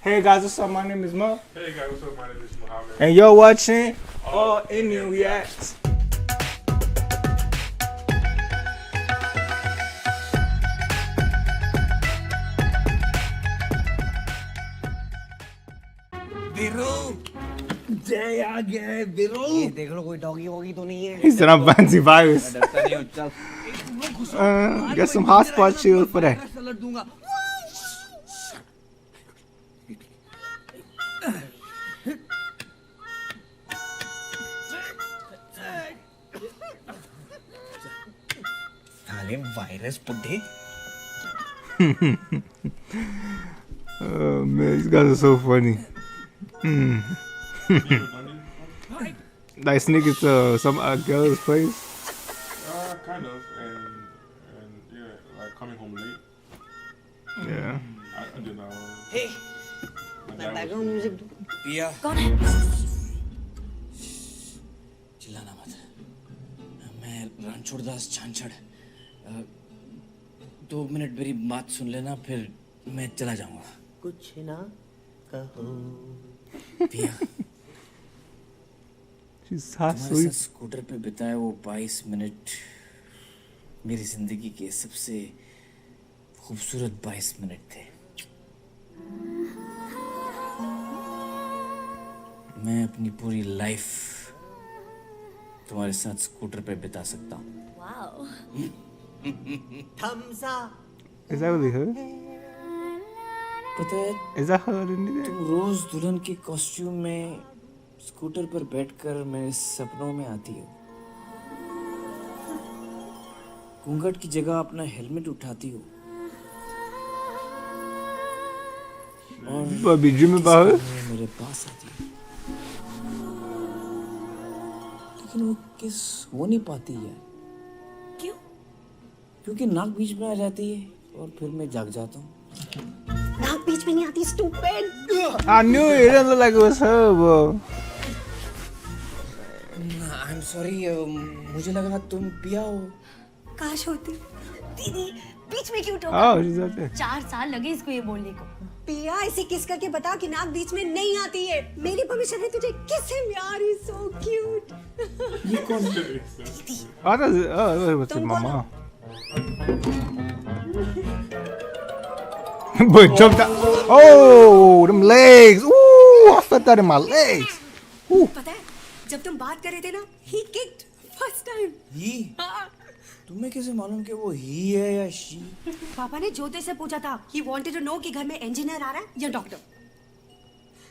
Hey guys, what's up? My name is Mo. Hey guys, what's up? My name is Muhammad. And you're watching All Indian Reacts. जय आ गया है बिरो। ये देख लो कोई doggy वॉगी तो नहीं है। He said I'm antivirus. डरता नहीं हूँ चल। Get some hotspot shield for that. सलट दूंगा। साले वायरस बुड्ढे। Oh man, these guys are so funny. Like sneaking to some girl's place. Kind of, and yeah, like coming home late. Yeah. I did not. Hey, My मैं dad background music दूँ। पिया। कौन है? चिल्लाना मत। मैं Ranchhod Das छानछड़। 2 minute मेरी बात सुन लेना फिर मैं चला जाऊंगा। कुछ ना कहो। पिया। She's half तुम्हारे asleep. साथ स्कूटर पे बिताए वो 22 मिनट मेरी जिंदगी के सबसे खूबसूरत 22 मिनट थे। मैं अपनी पूरी लाइफ तुम्हारे साथ स्कूटर पे बिता सकता हूँ। Wow. Is that really her? पता है Is that her underneath तुम there? रोज दुल्हन के कॉस्ट्यूम में स्कूटर पर बैठकर मेरे सपनों में आती हो। घूंघट की जगह अपना हेलमेट उठाती हो और You be dreaming about her? मेरे पास आती हो। लेकिन वो किस हो नहीं पाती यार। क्यों? क्योंकि नाक बीच में आ जाती है और फिर मैं जाग जाता हूँ। नाक बीच में नहीं आती, stupid. I knew it. It didn't look like it was her, bro. I am sorry, मुझे लगा तुम पिया हो। काश होती। दीदी बीच में क्यों टोका? Oh, she's out there. 4 साल लगे इसको ये बोलने को। पिया इसे किस करके बता कि नाक बीच में नहीं आती है। मेरी परमिशन है तुझे किस हिम यार, ही सो क्यूट। ये कौन है? Oh, I thought it was Don't my go mom. But jumped out. Oh, them legs. Ooh, I felt that in my legs. पता है जब तुम बात कर रहे थे ना, he kicked first time। ही? तुम्हें कैसे मालूम कि वो ही है या शी? पापा ने ज्योति से पूछा था। He wanted to know कि घर में इंजीनियर आ रहा है या डॉक्टर।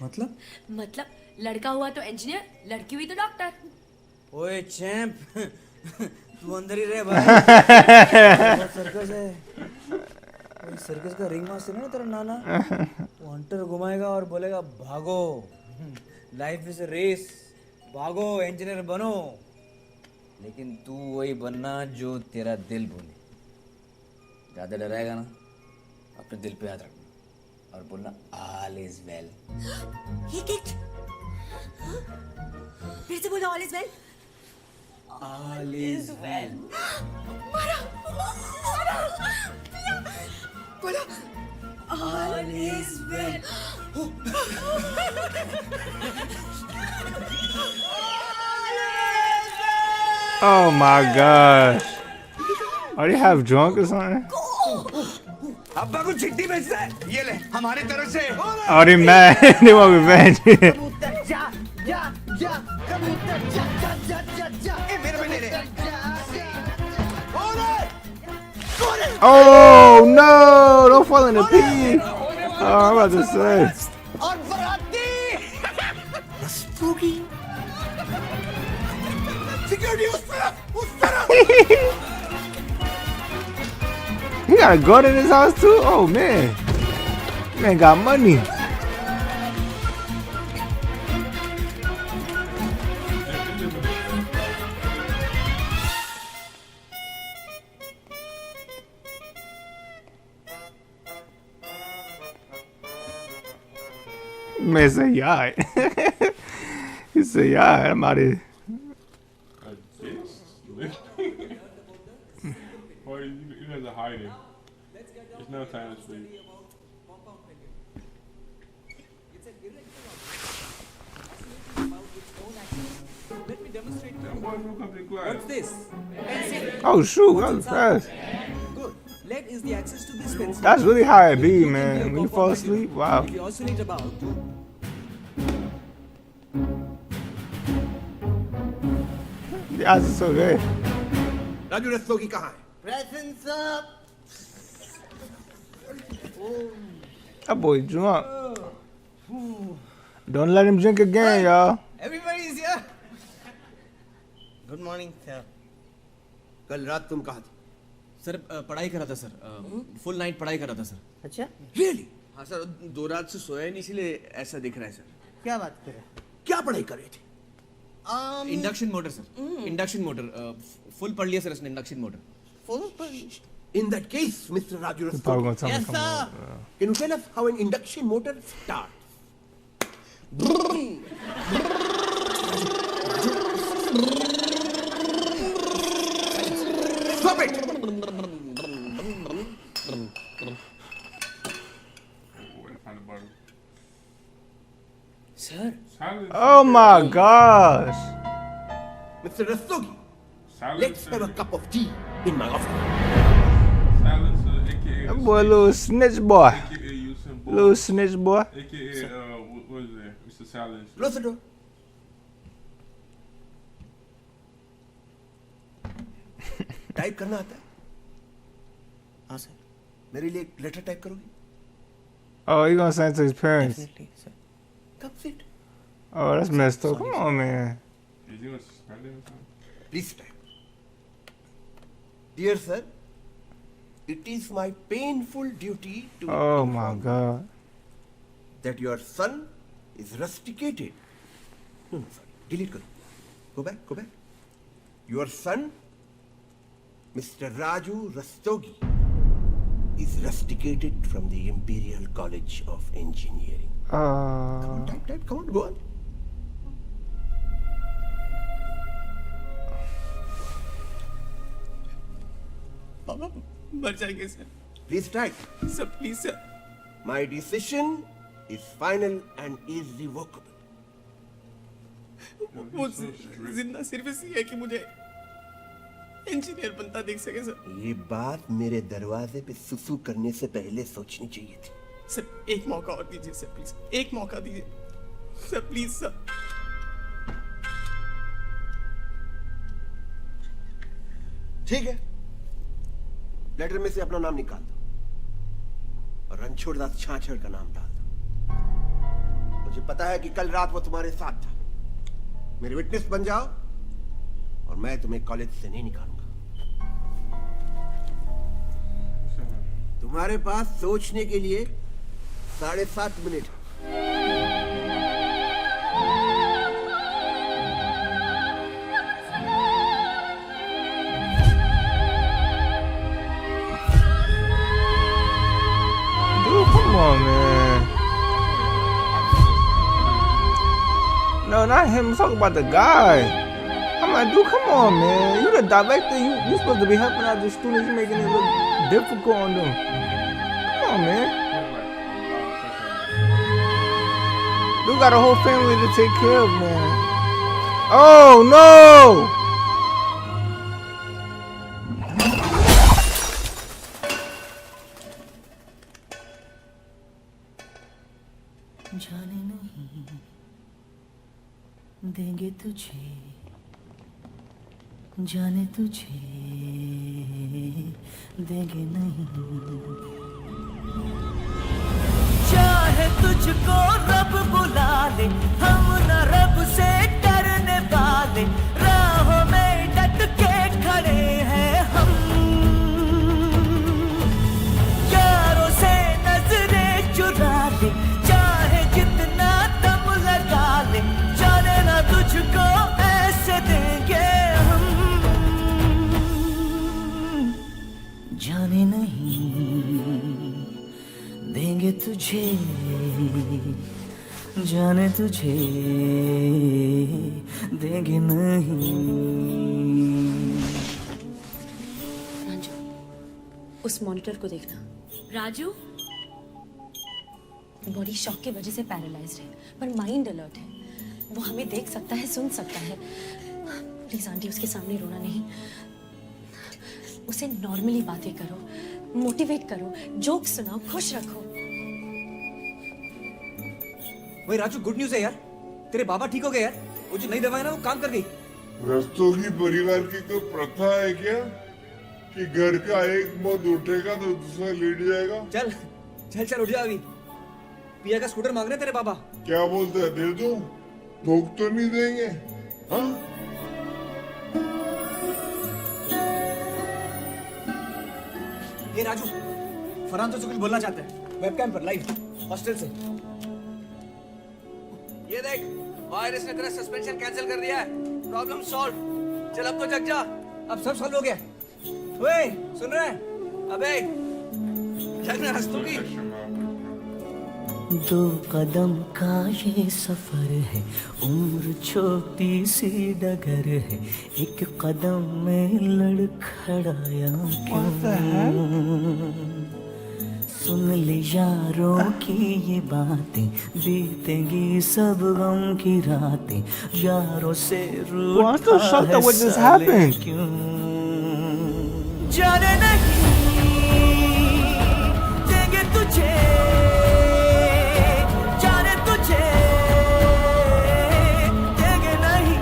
मतलब लड़का हुआ तो इंजीनियर, लड़की हुई तो डॉक्टर। ओए चैंप, तू अंदर ही रह भाई। सर्कस है। कोई सर्कस का रिंग मास्टर है ना तेरा नाना? वो हंटर घुमाएगा और बोलेगा भागो, लाइफ इज अ रेस, भागो इंजीनियर बनो। लेकिन तू वही बनना जो तेरा दिल बोले। ज्यादा डराएगा ना, अपने दिल पे हाथ रखना और बोलना all is well. He kicked। फिर से बोलो all is well। All is well. बोलो all is well। Oh my gosh. Are they half drunk or something? अब्बा को चिट्ठी भेजता है, ये ले हमारी तरफ से। Oh, they mad. They want revenge. कबूतर जा जा जा, कबूतर जा जा जा जा जा। ए मेरे में ले ले। Oh no! Don't fall in the pit. Oh, I'm about to say. और बराती। स्पूकी। सिक्योरिटी उस तरफ। He got a gun in his house too? Oh man. Man got money. Man said, yeah. He said, yeah, I'm out of here. Or you guys are hiding. It's no time to sleep. want to come to class. What's this? Oh shoot, that was fast. Good. Lead is the access to this pencil. That's really how it be, You can man. a When you cop fall of asleep, it. wow. We oscillate about. The odds are so good. Raju Rastogi कहाँ है? Presents up. That boy drunk. Don't let him drink again, y'all. Everybody is here. Good morning, sir. कल रात तुम कहाँ थे? Sir पढ़ाई कर रहा था सर फुल नाइट पढ़ाई कर रहा था सर अच्छा Really? हाँ सर 2 रात से सोया नहीं इसलिए ऐसा दिख रहा है सर क्या बात कर रहे क्या पढ़ाई कर रहे थे? Induction motor sir induction motor full पढ़ लिया सर इसने इंडक्शन मोटर फुल पर In that case, Mr. Raju Probably Rastogi, gonna tell me Yes, to come sir. over. can you tell us how an induction motor starts? Stop it! What to find the bottle? Sir Silence. Oh my gosh. Mr. Rastogi, Silence. let's have a cup of tea in my office. Silence, aka. That boy a little snitch boy. AKA Usain Bolt. Little snitch boy. AKA, what is it? Mr. Silence. Close the door. Type करना आता है? हाँ sir मेरे लिए एक letter type करोगी? Oh, he gonna send it to his parents. Definitely sir Come sit. Oh, that's messed up. Come on, man. Is he gonna suspend him or something? Please type. Dear sir, it is my painful duty to Oh my inform you god. that your son is rusticated. No, sorry. Delete karo. Go back, go back. Your son, Mr. Raju Rastogi, is rusticated from the Imperial College of Engineering. Type, type, come on, go on. पापा मर जाएंगे sir Please type. Sir please sir My decision is final and irrevocable. वो जिंदा सिर्फ इसलिए है कि मुझे इंजीनियर बनता देख सके सर ये बात मेरे दरवाजे पे सुसु करने से पहले सोचनी चाहिए थी. सर एक मौका और दीजिए सर प्लीज एक मौका दीजिए सर प्लीज सर ठीक है, लेटर में से अपना नाम निकाल दो और रणछोड़ दास छाछड़ का नाम डाल दो. मुझे पता है कि कल रात वो तुम्हारे साथ था. मेरे विटनेस बन जाओ और मैं तुम्हें कॉलेज से नहीं निकालूंगा. तुम्हारे पास सोचने के लिए 7.5 मिनट है. Dude, come on, man. No, not him. I'm talking about the guy. I'm like, dude, come on, man. You the director. You supposed to be helping out the students. You making it look difficult on them. Come on, man. Dude got a whole family to take care of, man. Oh, no! जाने नहीं देंगे तुझे जाने तुझे देंगे नहीं चाहे तुझको रब बुला ले हम न रब से डरने वाले राहों में डट के खड़े हैं हम यारों से नजरें चुरा ले चाहे जितना दम लगा ले जाने ना तुझको ऐसे देंगे हम जाने नहीं देंगे तुझे जाने तुझे देंगे नहीं राजू उस मॉनिटर को देखना. राजू बॉडी शॉक की वजह से पैरालाइज्ड है पर माइंड अलर्ट है. वो हमें देख सकता है सुन सकता है. प्लीज आंटी उसके सामने रोना नहीं, उसे नॉर्मली बातें करो, मोटिवेट करो, जोक सुनाओ, खुश रखो। वही राजू, गुड न्यूज़ है यार, तेरे बाबा ठीक हो गए यार, वो जो नई दवा है ना वो काम कर गई। रस्तों की परिवार की कोई प्रथा है क्या कि घर का एक मत उठेगा तो दूसरा लेट जाएगा? चल चल चल उठ जा अभी, पिया का स्कूटर मांग रहे तेरे बाबा। क्या बोलते हैं, दे दो, ठोक तो नहीं देंगे? हाँ, ये राजू, फरहान तो कुछ बोलना चाहते हैं वेबकैम पर लाइव हॉस्टल से। ये देख, वायरस ने तेरा सस्पेंशन कैंसिल कर दिया है, प्रॉब्लम सॉल्व। चल अब तो जग जा, अब सब सॉल्व हो गया। ओए सुन रहे हैं? अबे जगना हंसतू की। दो कदम का ये सफर है, उम्र छोटी सी डगर है, एक कदम में लड़खड़ाया क्यों? सुन ले यारों की ये बातें, बीतेंगी सब गम की रातें, यारों से What the रूठा fuck? है What just साले happened? क्यों? जाने नहीं देंगे तुझे, जाने तुझे देंगे नहीं,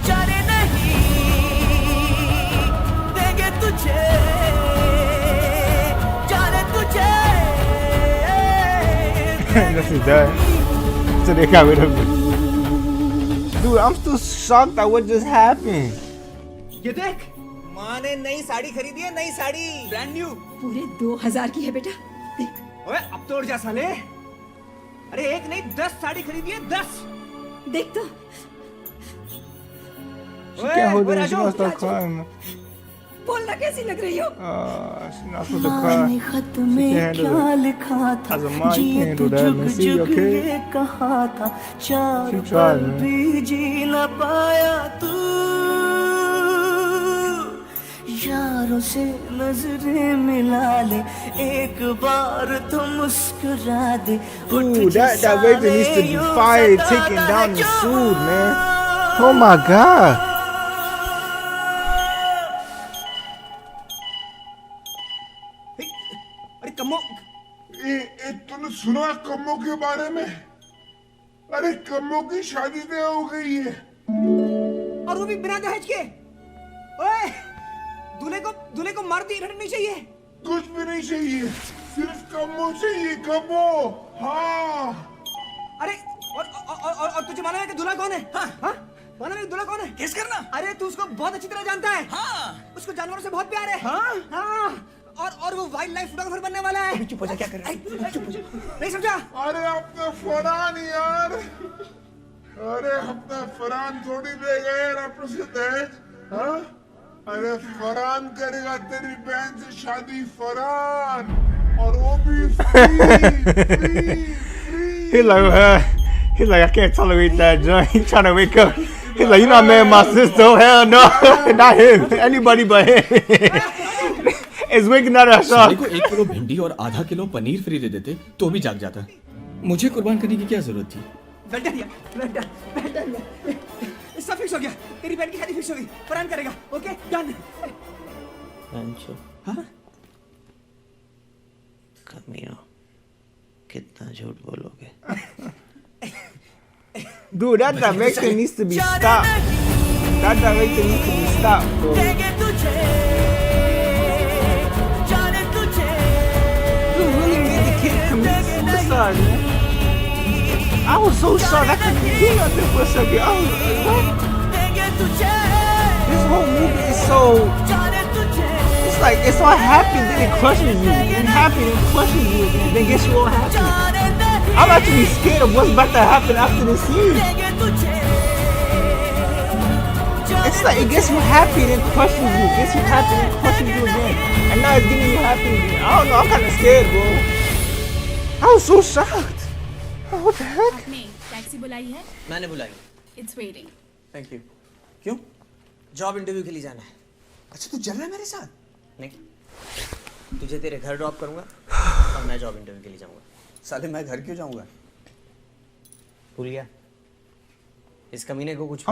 जाने नहीं देंगे तुझे, जाने तुझे। This is done. So they got rid of it. Dude, I'm still shocked at what just happened. ये देख, माँ ने नई साड़ी खरीदी है, नई साड़ी, ब्रांड न्यू। पूरे 2000 की है बेटा, देख। ओए अब तो उड़ जा साले। अरे एक नहीं 10 साड़ी खरीदी है, 10। देख तो। She can't hold it in. She Raju, gonna start crying. बोलना कैसी लग रही हो? She's not supposed to माने cry. खत She में can't क्या handle it. लिखा था, As a mom, you जिए can't तो do that, जुग man. See, जुग okay? ये कहा था, चार She tried, पल man. भी जी न पाया तू, यारों से नजरें मिला ले, एक बार तो मुस्कुरा दे। Dude, that Victor needs to be fired, taking down the food, man. Oh my God. अरे कम्मो, तूने सुना कम्मो के बारे में? अरे कम्मो की शादी तय हो गई है। और वो भी बिना दहेज के। ओए, दूल्हे को मारुति रहना नहीं चाहिए। कुछ भी नहीं चाहिए, सिर्फ कम्मो चाहिए, कम्मो। हाँ। अरे और तुझे मालूम है कि दूल्हा कौन है? हाँ हाँ, मालूम है दूल्हा कौन है? गेस करना। अरे तू उसको बहुत अच्छी तरह जानता है। हाँ। उसको जानवरों से बहुत प्यार है। हाँ हाँ। और वो वाइल्ड लाइफ फोटोग्राफर बनने वाला है। चुप हो जा, क्या कर रहा है? चुप हो जा। नहीं समझा? अरे अपना फरहान यार, अरे अपना फरहान थोड़ी दे गए यार अपने से दहेज। हाँ, अरे फरहान करेगा तेरी बहन से शादी, फरहान, और वो भी free. He's like, I can't tolerate that, John. He's trying to wake up. He's like, you're not marrying my sister. Hell no. Not him. Anybody but him. It's waking out of साले shock. को 1 kilo भिंडी और आधा kilo paneer free दे देते तो भी जाग जाता। मुझे कुर्बान करने की क्या जरूरत थी? सब फिक्स हो गया, तेरी बहन की शादी फिक्स हो गई, फरहान करेगा। Okay done. हाँ? कमियों, कितना झूठ बोलोगे? Dude, that director needs to be stopped. That director needs to be stopped, bro. You really made the kid commit suicide, man. I was so shocked. I couldn't do nothing for a second. I was like, what? This whole movie is so... It's like, it's all happy, then it crushes you. And happy, then crushes you. And then gets you all happy. I'm actually scared of what's about to happen after this scene. It's like, it gets you happy, then crushes you. It gets you happy, then crushes you again. And now it's getting you happy again. I don't know, I'm kind of scared, bro. I was so shocked. What the heck? आपने taxi बुलाई है? मैंने बुलाई। It's waiting. Thank you. क्यों? Job interview के लिए जाना है। अच्छा तू चल रहा है मेरे साथ? नहीं, तुझे तेरे घर ड्रॉप करूंगा और मैं जॉब इंटरव्यू के लिए जाऊंगा। साले मैं घर क्यों जाऊंगा? भूल गया? इस कमीने को कुछ